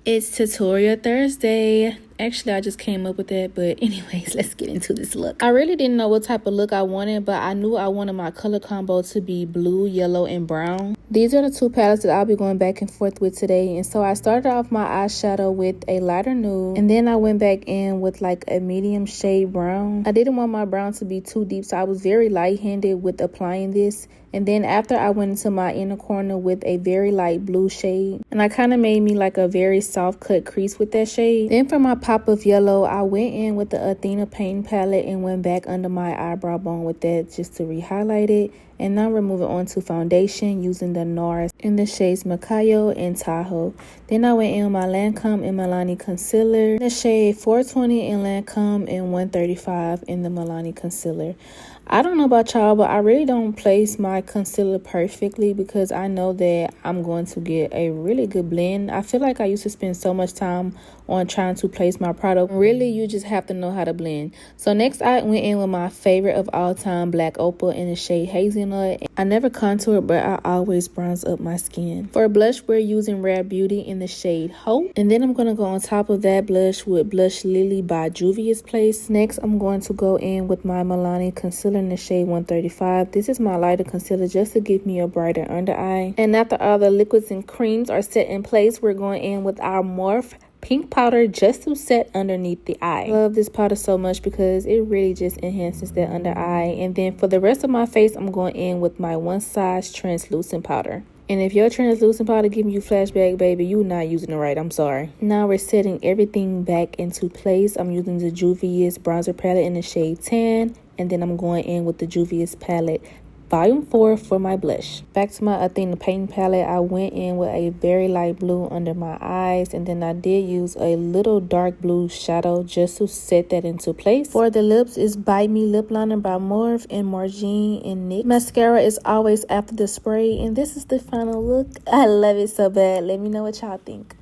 It's Tutorial Thursday. Actually, I just came up with that, but anyways, let's get into this look. I really didn't know what type of look I wanted, but I knew I wanted my color combo to be blue, yellow, and brown. These are the two palettes that I'll be going back and forth with today. And so I started off my eyeshadow with a lighter nude, and then I went back in with like a medium shade brown. I didn't want my brown to be too deep, so I was very light-handed with applying this. And then after I went into my inner corner with a very light blue shade, and I kind of made me like a very soft cut crease with that shade. Then for my pop of yellow, I went in with the Athena paint palette and went back under my eyebrow bone with that just to re-highlight it. And now we're moving on to foundation using the NARS in the shades Macayo and Tahoe. Then I went in with my Lancome and Milani concealer, the shade 420 in Lancome and 135 in the Milani concealer. I don't know about y'all, but I really don't place my concealer perfectly because I know that I'm going to get a really good blend. I feel like I used to spend so much time on trying to place my product. Really, you just have to know how to blend. So next I went in with my favorite of all time, Black Opal in the shade Hazelnut. I never contoured, but I always bronze up my skin. For blush, we're using Rare Beauty in the shade Hope. And then I'm going to go on top of that blush with Blush Lily by Juvia's Place. Next, I'm going to go in with my Milani concealer in the shade 135. This is my lighter concealer just to give me a brighter under eye. And after all the liquids and creams are set in place, we're going in with our Morphe pink powder just to set underneath the eye. I love this powder so much because it really just enhances that under eye. And then for the rest of my face, I'm going in with my One Size translucent powder. And if your translucent powder giving you flashback, baby, you're not using it right. I'm sorry. Now we're setting everything back into place. I'm using the Juvia's bronzer palette in the shade Tan. And then I'm going in with the Juvia's palette Volume 4 for my blush. Back to my Athena paint palette, I went in with a very light blue under my eyes, and then I did use a little dark blue shadow just to set that into place. For the lips is Bite Me Lip Liner by Morphe and Margine and NYX. Mascara is always after the spray, and this is the final look. I love it so bad. Let me know what y'all think.